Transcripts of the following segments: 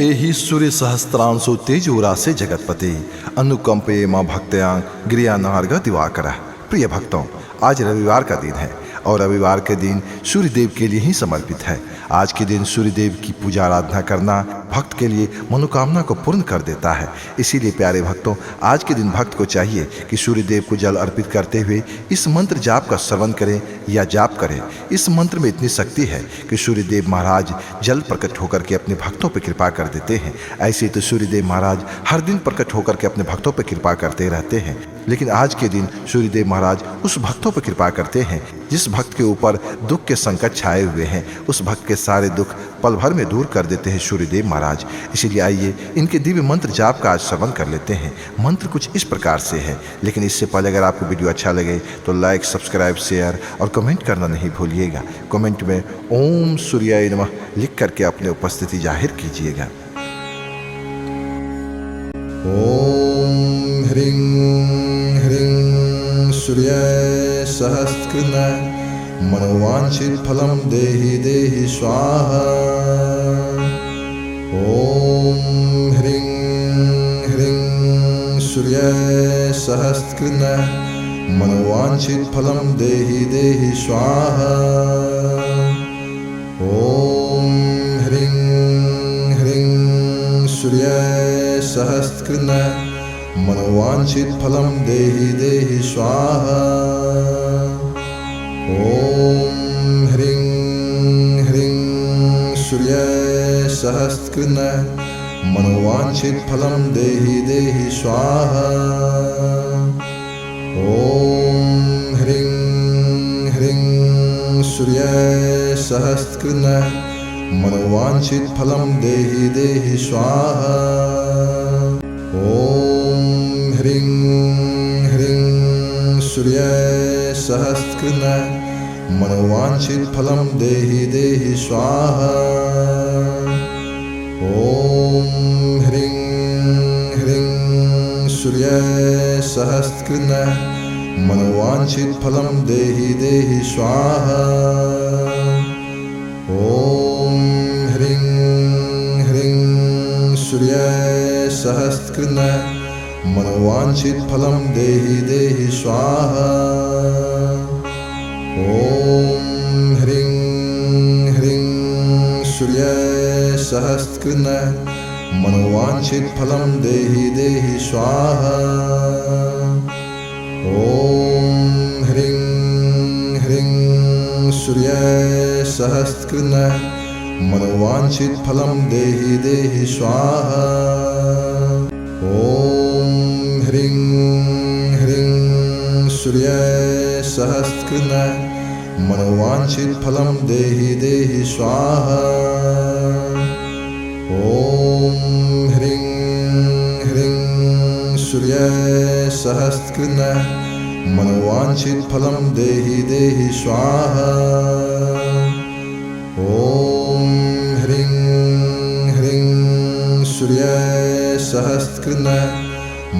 एहि सूर्य सहस्त्रांशो तेजोरासे जगतपते अनुकंपे मां भक्त्यां गिरिया नार्ग दिवाकर। प्रिय भक्तों, आज रविवार का दिन है और रविवार के दिन सूर्य देव के लिए ही समर्पित है। आज के दिन सूर्य देव की पूजा आराधना करना भक्त के लिए मनोकामना को पूर्ण कर देता है। इसीलिए प्यारे भक्तों, आज के दिन भक्त को चाहिए कि सूर्य देव को जल अर्पित करते हुए इस मंत्र जाप का श्रवण करें या जाप करें। इस मंत्र में इतनी शक्ति है कि सूर्य देव महाराज जल प्रकट होकर के अपने भक्तों पर कृपा कर देते हैं। ऐसे तो सूर्य देव महाराज हर दिन प्रकट होकर के अपने भक्तों पर कृपा करते रहते हैं, लेकिन आज के दिन सूर्य देव महाराज उस भक्तों पर कृपा करते हैं जिस भक्त के ऊपर दुख के संकट छाए हुए हैं। उस भक्त के सारे दुख पल भर में दूर कर देते हैं सूर्य देव महाराज। इसीलिए आइए इनके दिव्य मंत्र जाप का आज श्रवण कर लेते हैं। मंत्र कुछ इस प्रकार से है, लेकिन इससे पहले अगर आपको वीडियो अच्छा लगे तो लाइक, सब्सक्राइब, शेयर और कमेंट करना नहीं भूलिएगा। कमेंट में ओम सूर्याय नमः लिख करके अपनी उपस्थिति जाहिर कीजिएगा। ओम ह्रीं ह्रीं सूर्याय सहस्रकृताय मनोवांछित फलम देहि देहि स्वाहा। ओम ह्रीं ह्रीं सूर्याय सहस्रकृताय मनोवांछित फलम देहि देहि स्वाहा। ओम ह्रीं ह्रीं सूर्याय सहस्रकृताय मनोवांछित फलम देहि देहि स्वाहा। ओम ह्रीं ह्रीं सूर्याय सहस्रकृताय मनोवांछित फलम देहि देहि स्वाहा। ओम ह्रीं ह्रीं सूर्याय सहस्रकृताय मनोवांछित फलम देहि देहि स्वाहा। ओम ह्रीं ह्रीं सूर्याय सहस्रकृताय मनोवांछित फलम देहि देहि स्वाहा। ओम ह्रीं ह्रीं सूर्याय सहस्रकृताय मनोवांछित फलम देहि देहि स्वाहा। ओम ह्रीं ह्रीं सूर्याय सहस्रकृताय मनोवांछित फलम देहि देहि स्वाहा। ओम ह्रीं ह्रीं सूर्याय सहस्रकृताय मनोवांछित फलम देहि देहि स्वाहा। ओम ह्रीं ह्रीं सूर्याय सहस्रकृताय मनोवांछित फलम देहि देहि स्वाहा। ओम ह्रीं ह्रीं सूर्याय सहस्रकृताय मनोवांछित फलम देहि देहि स्वाहा। ओम ह्रीं ह्रीं सूर्याय सहस्रकृताय मनोवांछित फलम देहि देहि स्वाहा। ओम ह्रीं ह्रीं सूर्याय सहस्रकृताय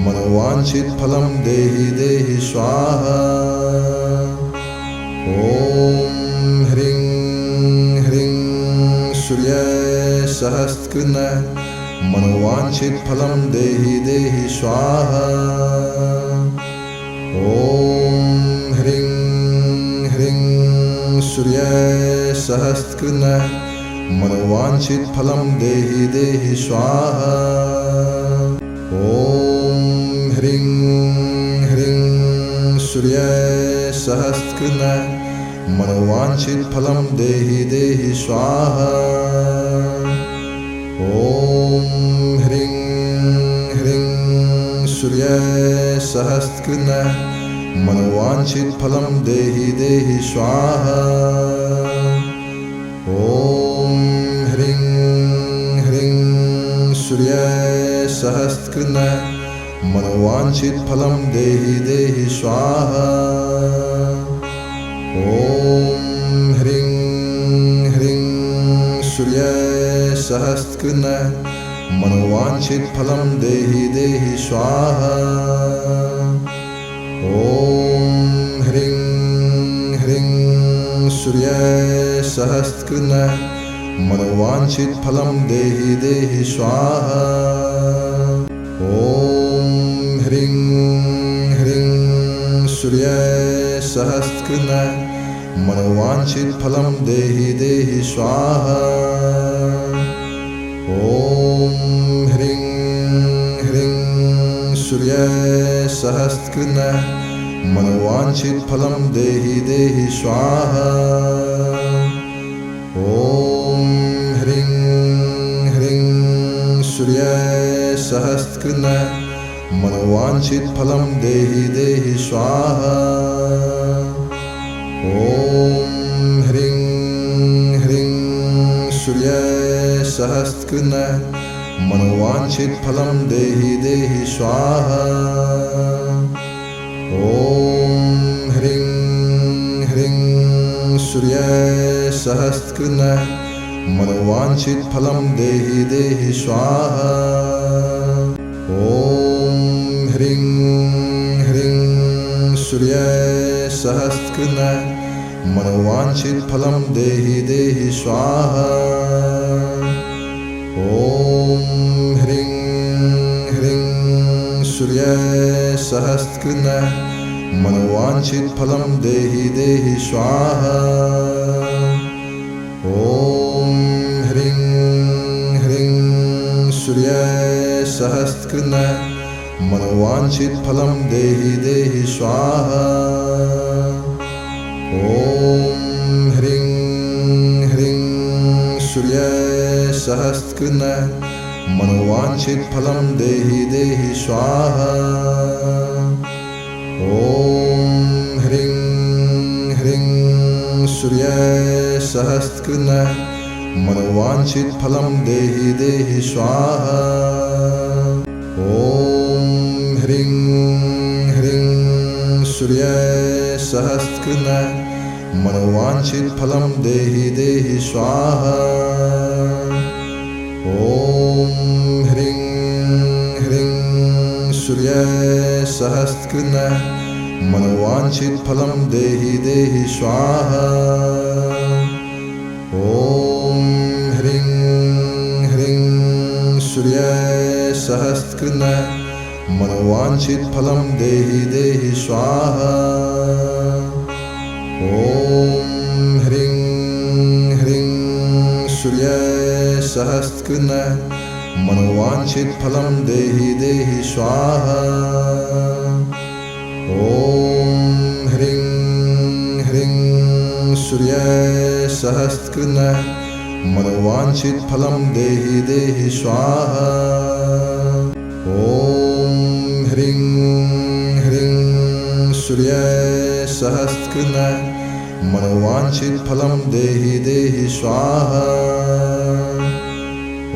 मनोवांछित फलम देहि देहि स्वाहा। ओम ह्रीं ह्रीं सूर्याय सहस्रकृताय मनोवांछित फलम देहि देहि स्वाहा। ओम ह्रीं ह्रीं सूर्याय सहस्रकृताय मनोवांछित फलम देहि देहि स्वाहा। ओम ह्रीं ह्रीं सूर्याय सहस्रकृताय मनोवांछित फलम देहि देहि स्वाहा। ओम ह्रीं ह्रीं सूर्याय सहस्रकृताय मनोवांछित फलम देहि देहि स्वाहा। ओम ह्रीं ह्रीं सूर्याय सहस्रकृताय मनोवांछित फलम देहि देहि स्वाहा। ओम ह्रीं ह्रीं सूर्याय सहस्रकृताय मनोवांछित फलम देहि देहि स्वाहा। ओम ह्रीं ह्रीं सूर्याय सहस्रकृताय मनोवांछित फलम देहि देहि स्वाहा। ओम ह्रीं ह्रीं सूर्याय सहस्रकृताय मनोवांछित फलम देहि देहि स्वाहा। ओम ह्रीं ह्रीं सूर्याय सहस्रकृताय मनोवांछित फलम देहि देहि स्वाहा। ओम ह्रीं ह्रीं सूर्याय सहस्रकृताय मनोवांछित फलम देहि देहि स्वाहा। ओम ह्रीं ह्रीं सूर्याय सहस्रकृताय मनोवांछित फलम देहि देहि स्वाहा। ओम ह्रीं ह्रीं सूर्याय सहस्रकृताय मनोवांछित फलम देहि देहि स्वाहा। ओम ह्रीं ह्रीं सूर्याय सहस्रकृताय मनोवांछित फलम देहि देहि स्वाहा। ओम ह्रीं ह्रीं सूर्याय सहस्रकृताय मनोवांछित फलम देहि देहि स्वाहा। ओम ह्रीं ह्रीं सूर्याय सहस्रकृताय मनोवांछित फलम देहि देहि स्वाहा। ओम ह्रीं ह्रीं सूर्याय सहस्रकृताय मनोवांछित फलम देहि देहि स्वाहा। ओम ह्रीं ह्रीं सूर्याय सहस्रकृताय मनोवांछित फलम देहि देहि स्वाहा। ओम ह्रीं ह्रीं सूर्याय सहस्रकृताय मनोवांछित फलम देहि देहि स्वाहा। ओम ह्रीं ह्रीं सूर्याय सहस्रकृताय मनोवांछित फलम देहि देहि स्वाहा। ओम ह्रीं ह्रीं सूर्याय सहस्रकृताय मनोवांछित फलम देहि देहि स्वाहा। ओम ह्रीं ह्रीं सूर्याय सहस्रकृताय मनोवांछित फलम देहि देहि स्वाहा। ओम ह्रीं ह्रीं सूर्याय सहस्रकृताय मनोवांछित फलम देहि देहि स्वाहा। ओम ह्रीं ह्रीं सूर्याय सहस्रकृताय मनोवांछित फलम देहि देहि स्वाहा।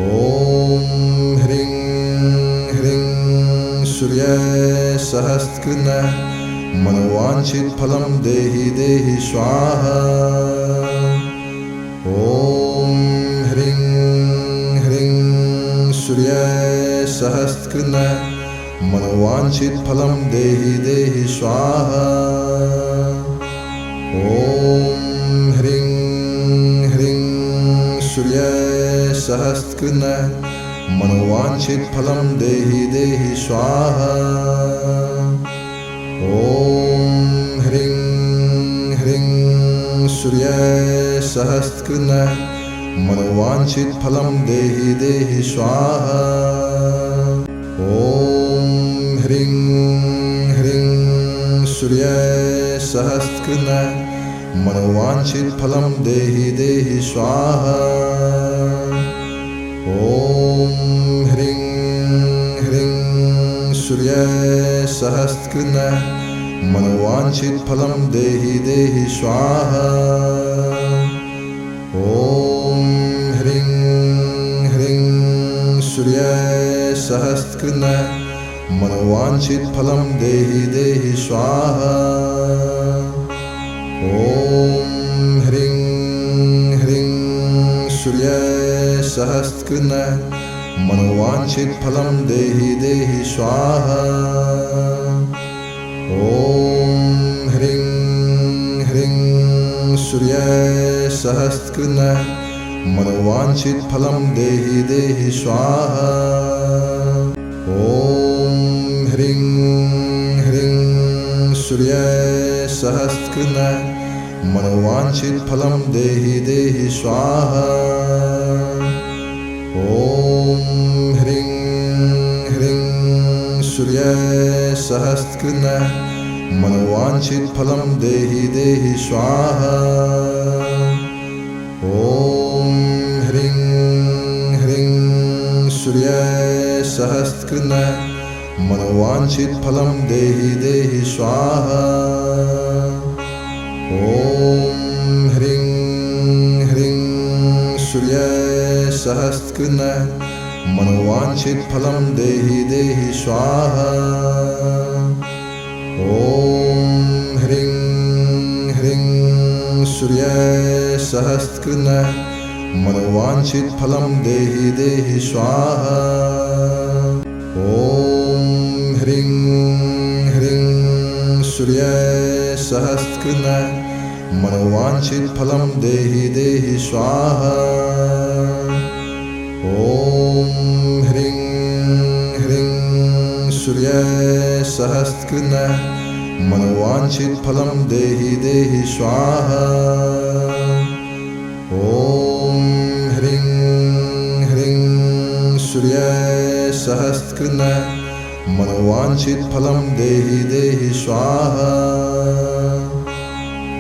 ओम ह्रीं ह्रीं सूर्याय सहस्रकृताय मनोवांछित फलम देहि देहि स्वाहा। ओम ह्रीं ह्रीं सूर्याय सहस्रकृताय मनोवांछित फलम देहि देहि स्वाहा। ओम ह्रीं ह्रीं सूर्याय सहस्रकृताय मनोवांछित फलम देहि देहि स्वाहा। ओम ह्रीं ह्रीं सूर्याय सहस्रकृताय मनोवांछित फलम देहि देहि स्वाहा। ओम ह्रीं ह्रीं सूर्याय सहस्रकृताय मनोवांछित फलम देहि देहि स्वाहा। ओम ह्रीं ह्रीं सूर्याय सहस्रकृताय मनोवांछित फलम देहि देहि स्वाहा। ओम ह्रीं ह्रीं सूर्याय सहस्रकृताय मनोवांछित फलम देहि देहि स्वाहा। ओम ह्रीं ह्रीं सूर्याय सहस्रकृताय मनोवांछित फलम देहि देहि स्वाहा। ओम ह्रीं ह्रीं सूर्याय सहस्रकृताय मनोवांछित फलम देहि देहि स्वाहा। ओम ह्रीं ह्रीं सूर्याय सहस्रकृताय मनोवांछित फलम देहि देहि स्वाहा। ओम ह्रीं ह्रीं सूर्याय सहस्रकृताय मनोवांछित फलम देहि देहि स्वाहा। ओम ह्रीं ह्रीं सूर्याय सहस्रकृताय मनोवांछित फलम देहि देहि स्वाहा। ओम ह्रीं ह्रीं सूर्याय सहस्रकृताय मनोवांछित फलम देहि देहि स्वाहा। ओम ह्रीं ह्रीं सूर्याय सहस्रकृताय मनोवांछित फलम देहि देहि स्वाहा। ओम ह्रीं ह्रीं सूर्याय सहस्रकृताय मनोवांछित फलम देहि देहि स्वाहा। ओम ह्रीं ह्रीं सूर्याय सहस्रकृताय मनोवांछित फलम देहि देहि स्वाहा। ओम ह्रीं ह्रीं सूर्याय सहस्रकृताय मनोवांछित फलम देहि देहि स्वाहा।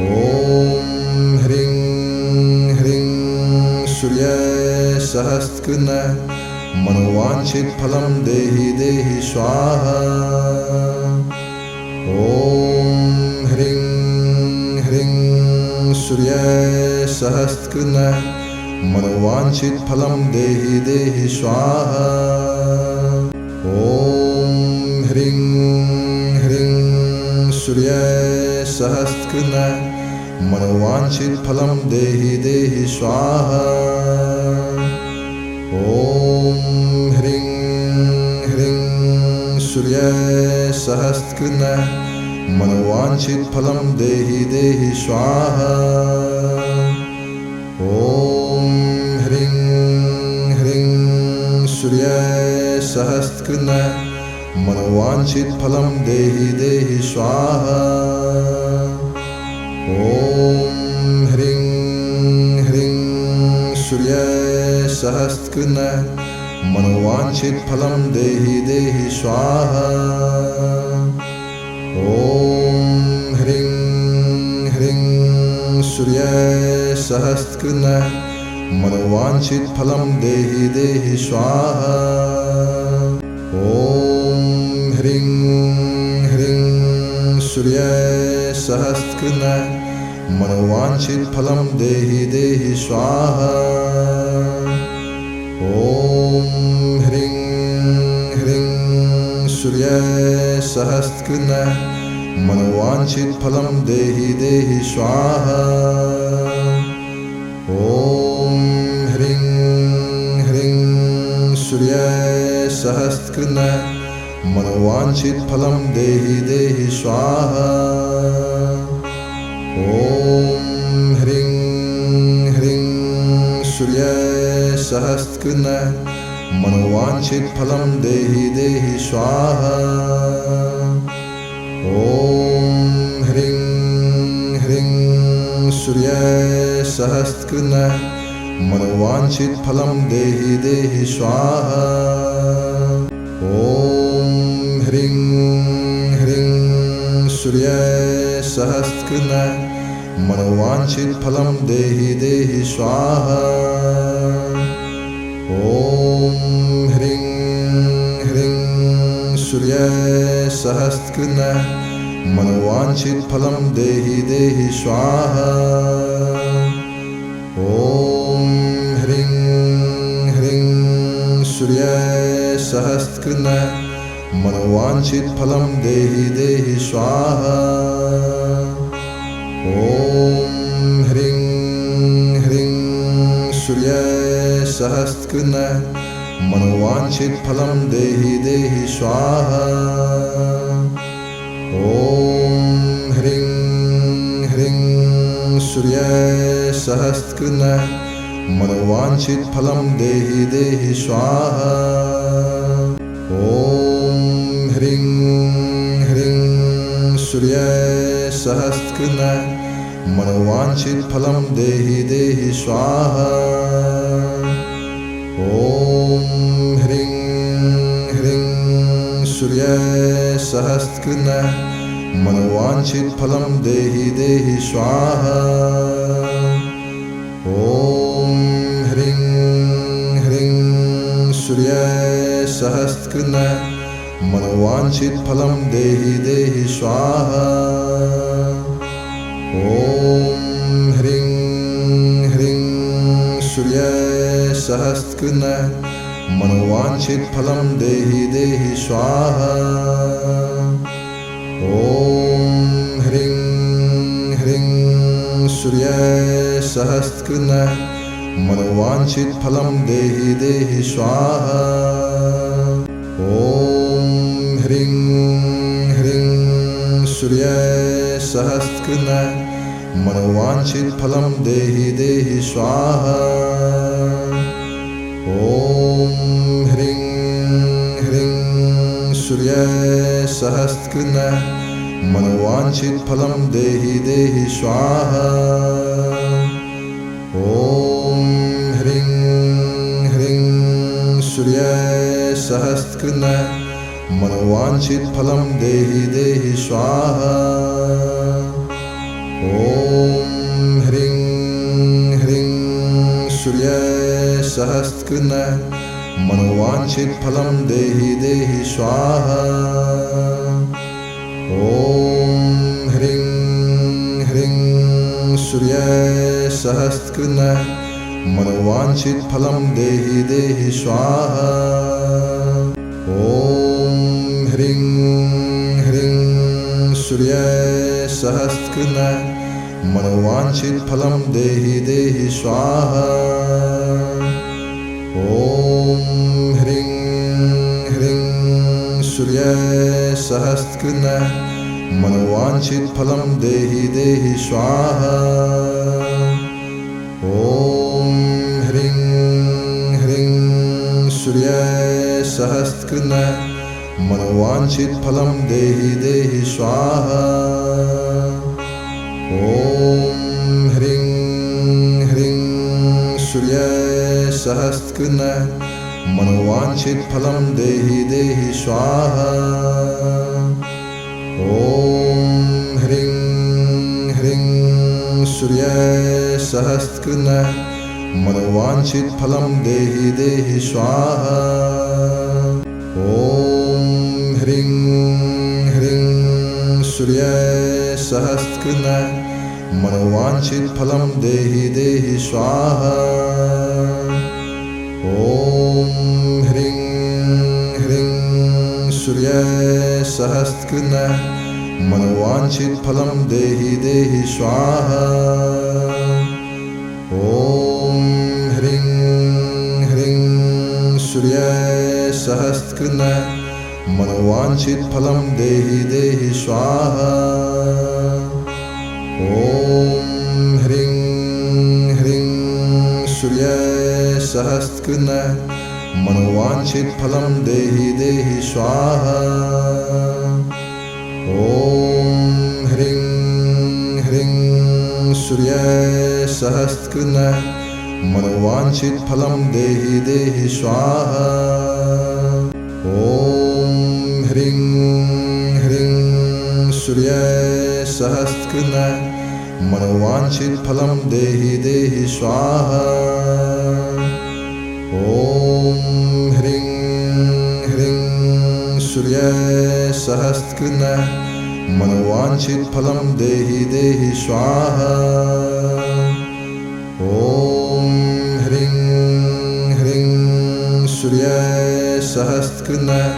ओम ह्रीं ह्रीं सूर्याय सहस्रकृताय मनोवांछित फलम देहि देहि स्वाहा। ओम ह्रीं ह्रीं सूर्याय सहस्रकृताय मनोवांछित फलम देहि देहि स्वाहा। ओम ह्रीं ह्रीं सूर्याय सहस्रकृताय मनोवांछित फलम देहि देहि स्वाहा। ओम ह्रीं ह्रीं सूर्याय सहस्रकृताय मनोवांछित फलम देहि देहि स्वाहा। ओम ह्रीं ह्रीं सूर्याय सहस्रकृताय मनोवांछित फलम देहि देहि स्वाहा। ओम ह्रीं ह्रीं सूर्याय सहस्रकृताय मनोवांछित फलम देहि देहि स्वाहा। ओम ह्रीं ह्रीं सूर्याय सहस्रकृताय मनोवांछित फलम देहि देहि स्वाहा। ओम ह्रीं ह्रीं सूर्याय सहस्रकृताय मनोवांछित फलम देहि देहि स्वाहा। ओम ह्रीं ह्रीं सूर्याय सहस्रकृताय मनोवांछित फलम देहि देहि स्वाहा। ओम ह्रीं ह्रीं सूर्याय सहस्रकृताय मनोवांछित फलम देहि देहि स्वाहा। ओम ह्रीं ह्रीं सूर्याय सहस्रकृताय मनोवांछित फलम देहि देहि स्वाहा। ओम ह्रीं ह्रीं सूर्याय सहस्रकृताय मनोवांछित फलम देहि देहि स्वाहा। ओम ह्रीं ह्रीं सूर्याय सहस्रकृताय मनोवांछित फलम देहि देहि स्वाहा। ओम ह्रीं ह्रीं सूर्याय सहस्रकृताय मनोवांछित फलम देहि देहि स्वाहा। ओम ह्रीं ह्रीं सूर्याय सहस्रकृताय मनोवांछित फलम देहि देहि स्वाहा। ओम ह्रीं ह्रीं सूर्याय सहस्रकृताय मनोवांछित फलम देहि देहि स्वाहा। ओम ह्रीं ह्रीं सूर्याय सहस्रकृताय मनोवांछित फलम देहि देहि स्वाहा। ओम ह्रीं ह्रीं सूर्याय सहस्रकृताय मनोवांछित फलम देहि देहि स्वाहा। ओम ह्रीं ह्रीं सूर्याय सहस्रकृताय मनोवांछित फलम देहि देहि स्वाहा। ओम ह्रीं ह्रीं सूर्याय सहस्रकृताय मनोवांछित फलम देहि देहि स्वाहा। ओम ह्रीं ह्रीं सूर्याय सहस्रकृताय मनोवांछित फलम देहि देहि स्वाहा। ओम ह्रीं ह्रीं सूर्याय सहस्रकृताय मनोवांछित फलम देहि देहि स्वाहा। ओम ह्रीं ह्रीं सूर्याय सहस्रकृताय मनोवांछित फलम देहि देहि स्वाहा। ओम ह्रीं ह्रीं सूर्याय सहस्रकृताय मनोवांछित फलम देहि देहि स्वाहा। ओम ह्रीं ह्रीं सूर्याय सहस्रकृताय मनोवांछित फलम देहि देहि स्वाहा। ओम ह्रीं ह्रीं सूर्याय सहस्रकृताय मनोवांछित फलम देहि देहि स्वाहा। ओम ह्रीं ह्रीं सूर्याय सहस्रकृताय मनोवांछित फलम देहि देहि स्वाहा। ओम ह्रीं ह्रीं सूर्याय सहस्रकृताय मनोवांछित फलम देहि देहि स्वाहा। ओम ह्रीं ह्रीं सूर्याय सहस्रकृताय मनोवांछित फलम देहि देहि स्वाहा। ओम ह्रीं ह्रीं सूर्याय सहस्रकृताय मनोवांछित फलम देहि देहि स्वाहा। ओम ह्रीं ह्रीं सूर्याय सहस्रकृताय मनोवांछित फलम देहि देहि स्वाहा। ओम ह्रीं ह्रीं सूर्याय सहस्रकृताय मनोवांछित फलम देहि देहि स्वाहा। ओम ह्रीं ह्रीं सूर्याय सहस्रकृताय मनोवांछित फलम देहि देहि स्वाहा। ओम ह्रीं ह्रीं सूर्याय सहस्रकृताय मनोवांछित फलम देहि देहि स्वाहा। ओम ह्रीं ह्रीं सूर्याय सहस्रकृताय मनोवांछित फलम देहि देहि स्वाहा। ओम ह्रीं ह्रीं सूर्याय सहस्रकृताय मनोवांछित फलम देहि देहि स्वाहा। ओम ह्रीं ह्रीं सूर्याय सहस्रकृताय मनोवांछित फलम देहि देहि स्वाहा। ओम ह्रीं ह्रीं सूर्याय सहस्रकृताय मनोवांछित फलम देहि देहि स्वाहा। ओम ह्रीं ह्रीं सूर्याय सहस्रकृताय मनोवांछित फलम देहि देहि स्वाहा। ओम ह्रीं ह्रीं सूर्याय सहस्रकृताय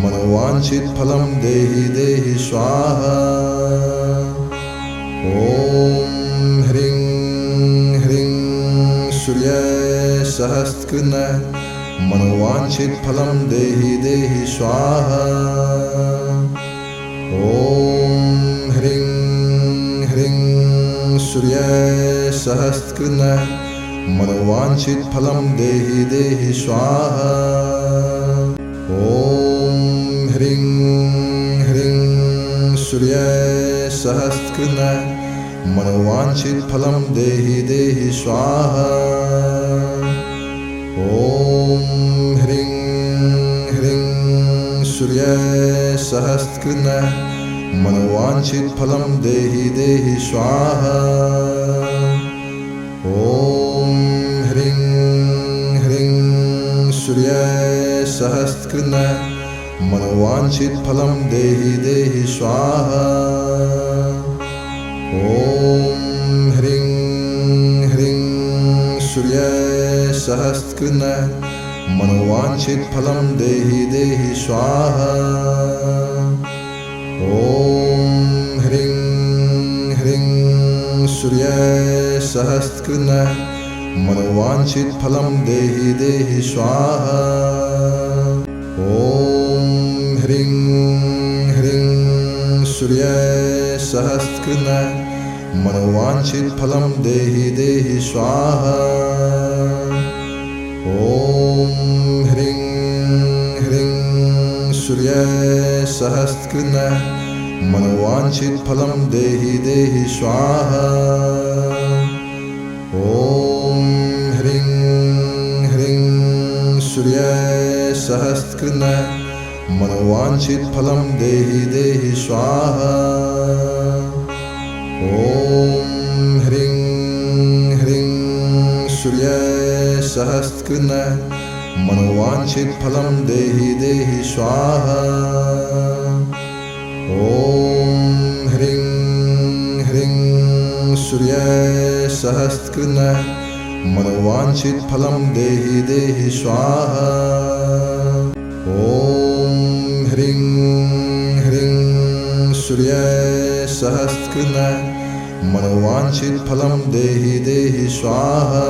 मनोवांछित फलम देहि देहि स्वाहा। ओम ह्रीं ह्रीं सूर्याय सहस्रकृताय मनोवांछित फलम देहि देहि स्वाहा। ओम ह्रीं ह्रीं सूर्याय सहस्रकृताय मनोवांछित फलम देहि देहि स्वाहा। ओम ह्रीं ह्रीं सूर्याय सहस्रकृताय मनोवांछित फलम देहि देहि स्वाहा। ओम ह्रीं ह्रीं सूर्याय सहस्रकृताय मनोवांछित फलम देहि देहि स्वाहा। ओम ह्रीं ह्रीं सूर्याय सहस्रकृताय मनोवांछित फलम देहि देहि स्वाहा। ओम ह्रीं ह्रीं सूर्याय सहस्रकृताय मनोवांछित फलम देहि देहि स्वाहा। ओम ह्रीं ह्रीं सूर्याय सहस्रकृताय मनोवांछित फलम देहि देहि स्वाहा। ओम ह्रीं ह्रीं सूर्याय सहस्रकृताय मनोवांछित फलम देहि देहि स्वाहा। ओम ह्रीं ह्रीं सूर्याय सहस्रकृताय मनोवांछित फलम देहि देहि स्वाहा। ओम ह्रीं ह्रीं सूर्याय सहस्रकृताय मनोवांछित फलम देहि देहि स्वाहा। ओम ह्रीं ह्रीं सूर्याय सहस्रकृताय मनोवांछित फलम देहि देहि स्वाहा। ओम ह्रीं ह्रीं सूर्याय सहस्रकृताय मनोवांछित फलम देहि देहि स्वाहा। ओम ह्रीं ह्रीं सूर्याय सहस्रकृताय मनोवांछित फलम देहि देहि स्वाहा।